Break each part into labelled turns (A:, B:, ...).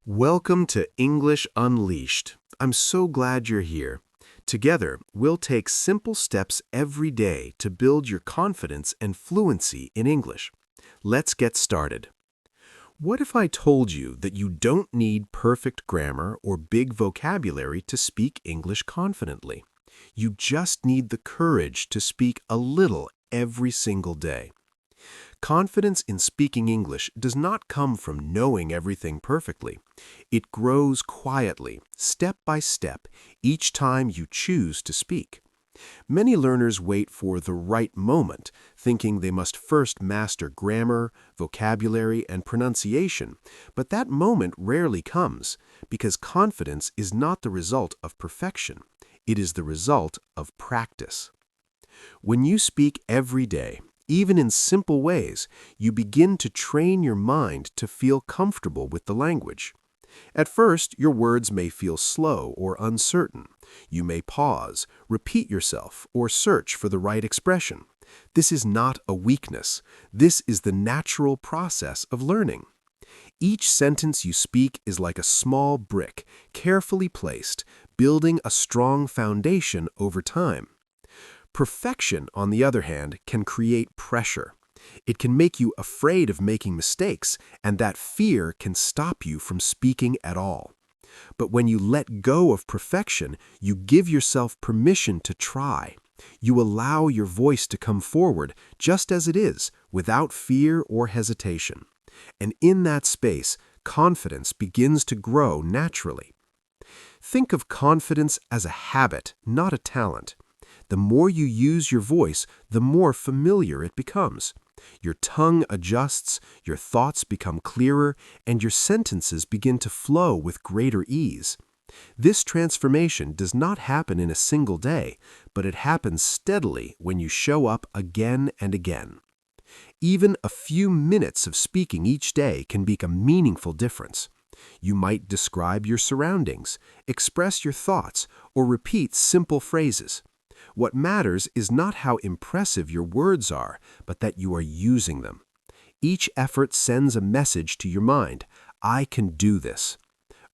A: Welcome to English Unleashed. I'm so glad you're here. Together, we'll take simple steps every day to build your confidence and fluency in English. Let's get started. What if I told you that you don't need perfect grammar or big vocabulary to speak English confidently? You just need the courage to speak a little every single day. Confidence in speaking English does not come from knowing everything perfectly. It grows quietly, step by step, each time you choose to speak. Many learners wait for the right moment, thinking they must first master grammar, vocabulary, and pronunciation, but that moment rarely comes, because confidence is not the result of perfection. It is the result of practice. When you speak every day, even in simple ways, you begin to train your mind to feel comfortable with the language. At first, your words may feel slow or uncertain. You may pause, repeat yourself, or search for the right expression. This is not a weakness. This is the natural process of learning. Each sentence you speak is like a small brick, carefully placed, building a strong foundation over time. Perfection, on the other hand, can create pressure. It can make you afraid of making mistakes, and that fear can stop you from speaking at all. But when you let go of perfection, you give yourself permission to try. You allow your voice to come forward just as it is, without fear or hesitation. And in that space, confidence begins to grow naturally. Think of confidence as a habit, not a talent. The more you use your voice, the more familiar it becomes. Your tongue adjusts, your thoughts become clearer, and your sentences begin to flow with greater ease. This transformation does not happen in a single day, but it happens steadily when you show up again and again. Even a few minutes of speaking each day can make a meaningful difference. You might describe your surroundings, express your thoughts, or repeat simple phrases. What matters is not how impressive your words are, but that you are using them. Each effort sends a message to your mind: I can do this.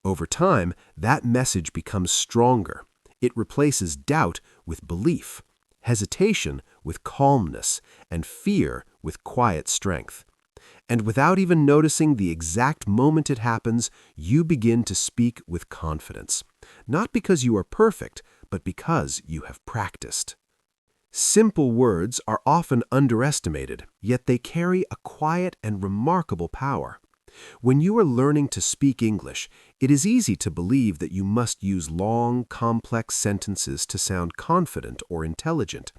A: Over time, that message becomes stronger. It replaces doubt with belief, hesitation with calmness, and fear with quiet strength. And without even noticing the exact moment it happens, you begin to speak with confidence. Not because you are perfect, but because you have practiced. Simple words are often underestimated, yet they carry a quiet and remarkable power. When you are learning to speak English, it is easy to believe that you must use long, complex sentences to sound confident or intelligent.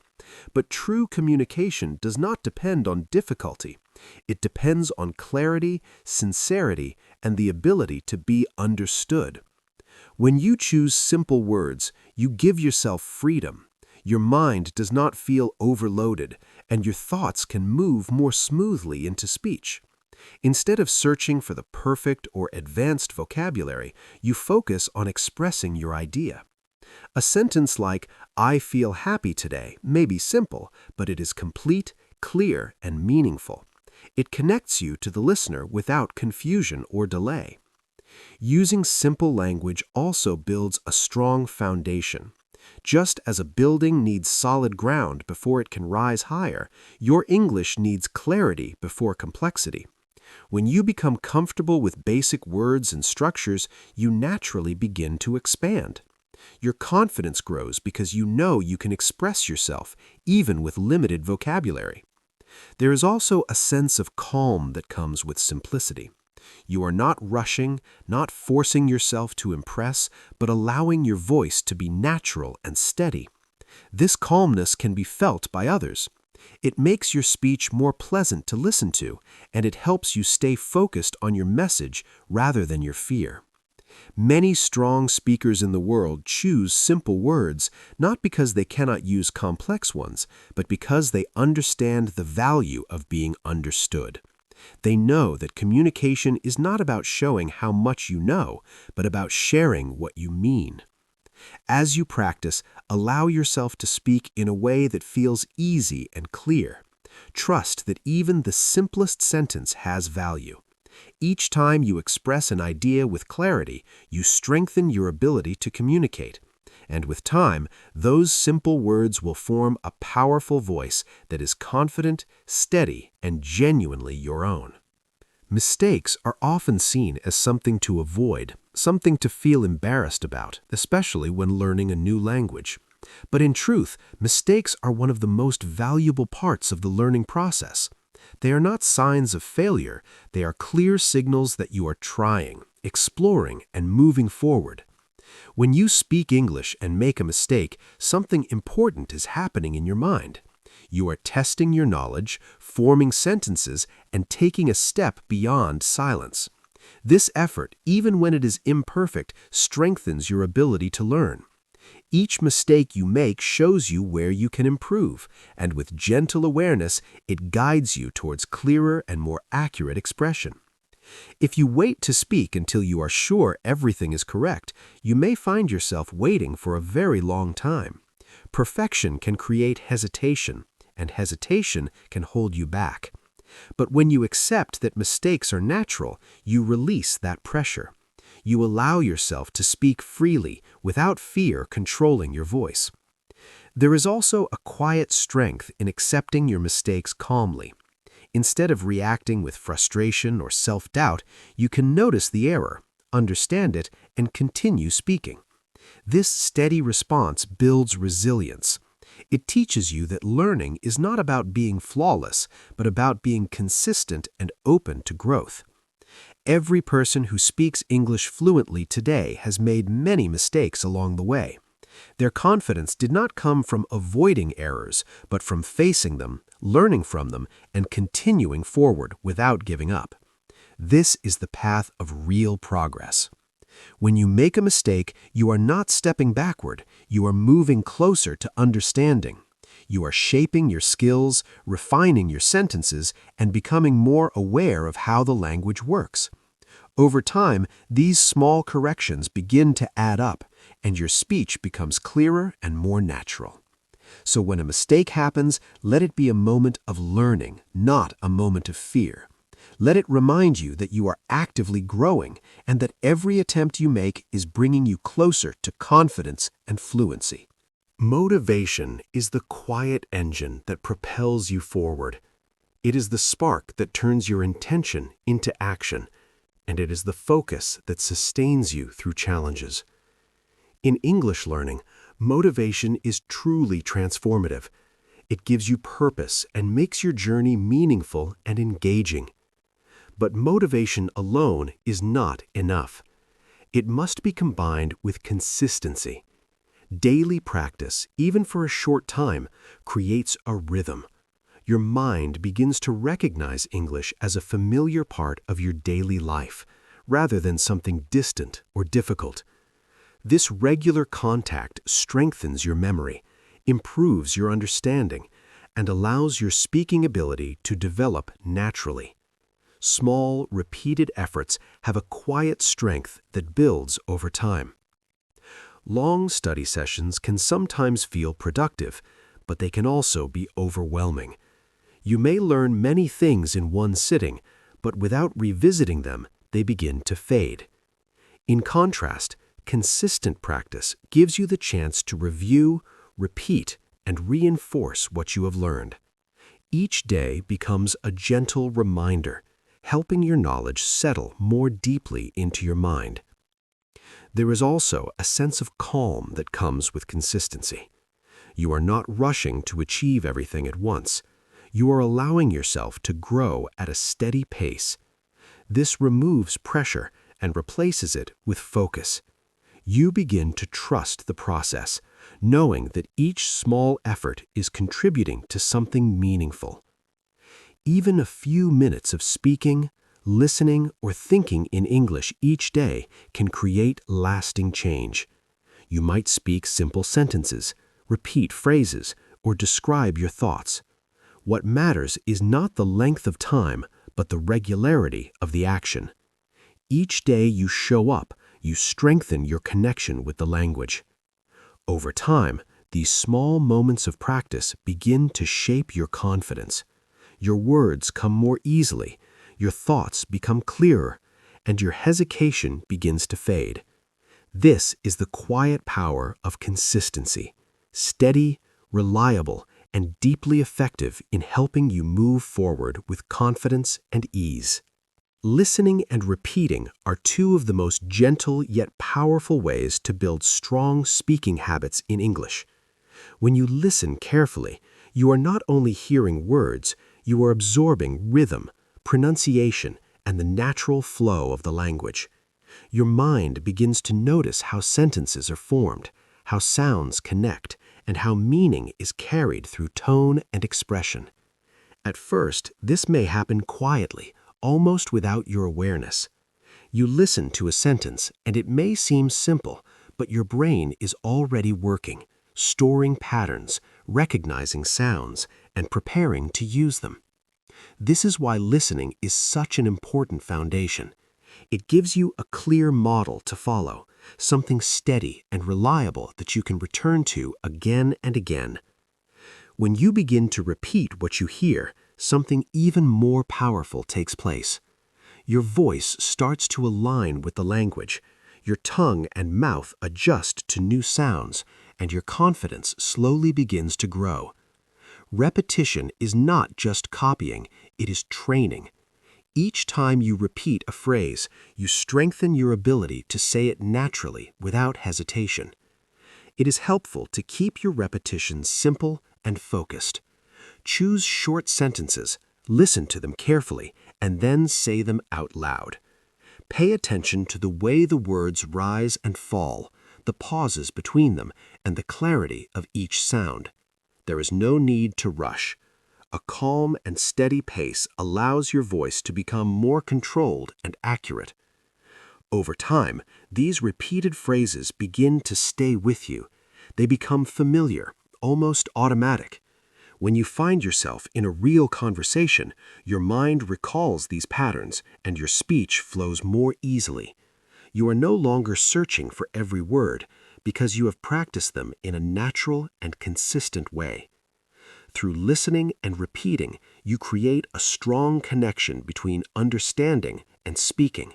A: But true communication does not depend on difficulty. It depends on clarity, sincerity, and the ability to be understood. When you choose simple words, you give yourself freedom. Your mind does not feel overloaded, and your thoughts can move more smoothly into speech. Instead of searching for the perfect or advanced vocabulary, you focus on expressing your idea. A sentence like, I feel happy today, may be simple, but it is complete, clear, and meaningful. It connects you to the listener without confusion or delay. Using simple language also builds a strong foundation. Just as a building needs solid ground before it can rise higher, your English needs clarity before complexity. When you become comfortable with basic words and structures, you naturally begin to expand. Your confidence grows because you know you can express yourself, even with limited vocabulary. There is also a sense of calm that comes with simplicity. You are not rushing, not forcing yourself to impress, but allowing your voice to be natural and steady. This calmness can be felt by others. It makes your speech more pleasant to listen to, and it helps you stay focused on your message rather than your fear. Many strong speakers in the world choose simple words, not because they cannot use complex ones, but because they understand the value of being understood. They know that communication is not about showing how much you know, but about sharing what you mean. As you practice, allow yourself to speak in a way that feels easy and clear. Trust that even the simplest sentence has value. Each time you express an idea with clarity, you strengthen your ability to communicate. And with time, those simple words will form a powerful voice that is confident, steady, and genuinely your own. Mistakes are often seen as something to avoid, something to feel embarrassed about, especially when learning a new language. But in truth, mistakes are one of the most valuable parts of the learning process. They are not signs of failure, they are clear signals that you are trying, exploring, and moving forward. When you speak English and make a mistake, something important is happening in your mind. You are testing your knowledge, forming sentences, and taking a step beyond silence. This effort, even when it is imperfect, strengthens your ability to learn. Each mistake you make shows you where you can improve, and with gentle awareness, it guides you towards clearer and more accurate expression. If you wait to speak until you are sure everything is correct, you may find yourself waiting for a very long time. Perfection can create hesitation, and hesitation can hold you back. But when you accept that mistakes are natural, you release that pressure. You allow yourself to speak freely without fear controlling your voice. There is also a quiet strength in accepting your mistakes calmly. Instead of reacting with frustration or self-doubt, you can notice the error, understand it, and continue speaking. This steady response builds resilience. It teaches you that learning is not about being flawless, but about being consistent and open to growth. Every person who speaks English fluently today has made many mistakes along the way. Their confidence did not come from avoiding errors, but from facing them, learning from them, and continuing forward without giving up. This is the path of real progress. When you make a mistake, you are not stepping backward, you are moving closer to understanding. You are shaping your skills, refining your sentences, and becoming more aware of how the language works. Over time, these small corrections begin to add up, and your speech becomes clearer and more natural. So when a mistake happens, let it be a moment of learning, not a moment of fear. Let it remind you that you are actively growing and that every attempt you make is bringing you closer to confidence and fluency. Motivation is the quiet engine that propels you forward. It is the spark that turns your intention into action, and it is the focus that sustains you through challenges. In English learning, motivation is truly transformative. It gives you purpose and makes your journey meaningful and engaging. But motivation alone is not enough. It must be combined with consistency. Daily practice, even for a short time, creates a rhythm. Your mind begins to recognize English as a familiar part of your daily life, rather than something distant or difficult. This regular contact strengthens your memory, improves your understanding, and allows your speaking ability to develop naturally. Small, repeated efforts have a quiet strength that builds over time. Long study sessions can sometimes feel productive, but they can also be overwhelming. You may learn many things in one sitting, but without revisiting them, they begin to fade. In contrast, consistent practice gives you the chance to review, repeat, and reinforce what you have learned. Each day becomes a gentle reminder, helping your knowledge settle more deeply into your mind. There is also a sense of calm that comes with consistency. You are not rushing to achieve everything at once. You are allowing yourself to grow at a steady pace. This removes pressure and replaces it with focus. You begin to trust the process, knowing that each small effort is contributing to something meaningful. Even a few minutes of speaking, listening, or thinking in English each day can create lasting change. You might speak simple sentences, repeat phrases, or describe your thoughts. What matters is not the length of time, but the regularity of the action. Each day you show up, you strengthen your connection with the language. Over time, these small moments of practice begin to shape your confidence. Your words come more easily, your thoughts become clearer, and your hesitation begins to fade. This is the quiet power of consistency, steady, reliable, and deeply effective in helping you move forward with confidence and ease. Listening and repeating are two of the most gentle yet powerful ways to build strong speaking habits in English. When you listen carefully, you are not only hearing words, you are absorbing rhythm, pronunciation, and the natural flow of the language. Your mind begins to notice how sentences are formed, how sounds connect, and how meaning is carried through tone and expression. At first, this may happen quietly, almost without your awareness. You listen to a sentence, and it may seem simple, but your brain is already working, storing patterns, recognizing sounds, and preparing to use them. This is why listening is such an important foundation. It gives you a clear model to follow, something steady and reliable that you can return to again and again. When you begin to repeat what you hear, something even more powerful takes place. Your voice starts to align with the language, your tongue and mouth adjust to new sounds, and your confidence slowly begins to grow. Repetition is not just copying, it is training. Each time you repeat a phrase, you strengthen your ability to say it naturally without hesitation. It is helpful to keep your repetitions simple and focused. Choose short sentences, listen to them carefully, and then say them out loud. Pay attention to the way the words rise and fall, the pauses between them, and the clarity of each sound. There is no need to rush. A calm and steady pace allows your voice to become more controlled and accurate. Over time, these repeated phrases begin to stay with you. They become familiar, almost automatic. When you find yourself in a real conversation, your mind recalls these patterns and your speech flows more easily. You are no longer searching for every word because you have practiced them in a natural and consistent way. Through listening and repeating, you create a strong connection between understanding and speaking.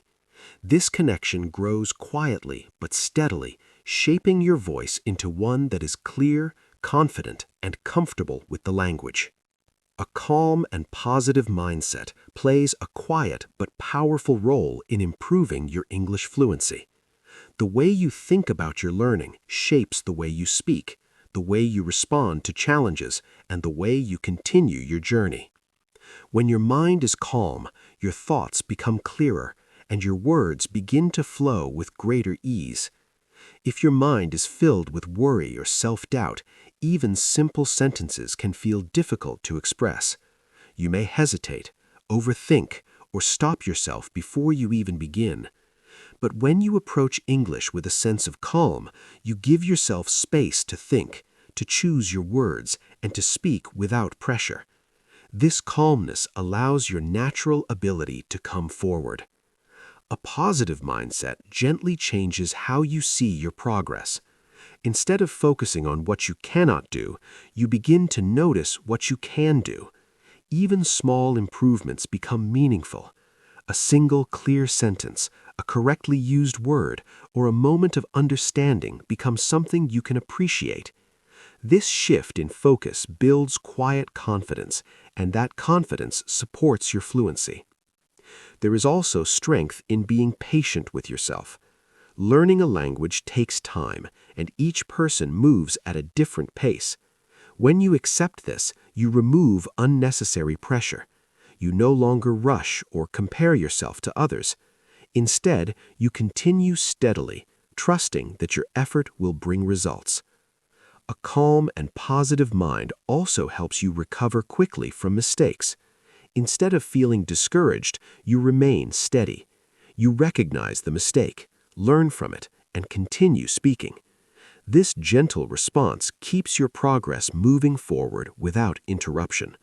A: This connection grows quietly but steadily, shaping your voice into one that is clear, confident, and comfortable with the language. A calm and positive mindset plays a quiet but powerful role in improving your English fluency. The way you think about your learning shapes the way you speak, the way you respond to challenges, and the way you continue your journey. When your mind is calm, your thoughts become clearer, and your words begin to flow with greater ease. If your mind is filled with worry or self-doubt, even simple sentences can feel difficult to express. You may hesitate, overthink, or stop yourself before you even begin. But when you approach English with a sense of calm, you give yourself space to think, to choose your words, and to speak without pressure. This calmness allows your natural ability to come forward. A positive mindset gently changes how you see your progress. Instead of focusing on what you cannot do, you begin to notice what you can do. Even small improvements become meaningful. A single clear sentence, a correctly used word, or a moment of understanding becomes something you can appreciate. This shift in focus builds quiet confidence, and that confidence supports your fluency. There is also strength in being patient with yourself. Learning a language takes time, and each person moves at a different pace. When you accept this, you remove unnecessary pressure. You no longer rush or compare yourself to others. Instead, you continue steadily, trusting that your effort will bring results. A calm and positive mind also helps you recover quickly from mistakes. Instead of feeling discouraged, you remain steady. You recognize the mistake, learn from it, and continue speaking. This gentle response keeps your progress moving forward without interruption.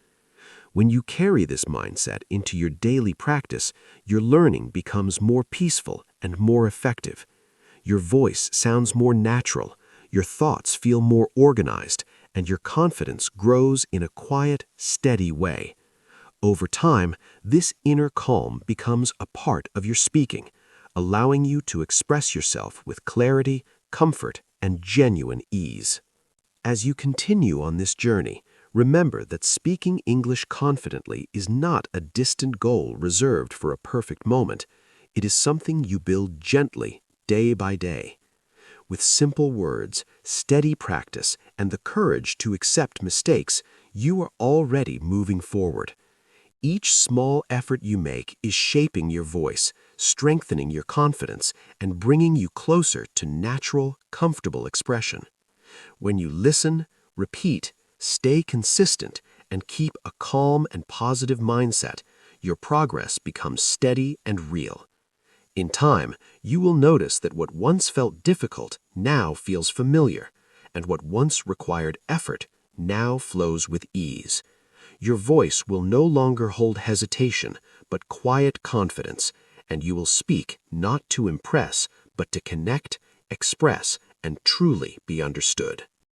A: When you carry this mindset into your daily practice, your learning becomes more peaceful and more effective. Your voice sounds more natural, your thoughts feel more organized, and your confidence grows in a quiet, steady way. Over time, this inner calm becomes a part of your speaking, allowing you to express yourself with clarity, comfort, and genuine ease. As you continue on this journey, remember that speaking English confidently is not a distant goal reserved for a perfect moment. It is something you build gently, day by day. With simple words, steady practice, and the courage to accept mistakes, you are already moving forward. Each small effort you make is shaping your voice, strengthening your confidence, and bringing you closer to natural, comfortable expression. When you listen, repeat, stay consistent, and keep a calm and positive mindset, your progress becomes steady and real. In time, you will notice that what once felt difficult now feels familiar, and what once required effort now flows with ease. Your voice will no longer hold hesitation, but quiet confidence, and you will speak not to impress, but to connect, express, and truly be understood.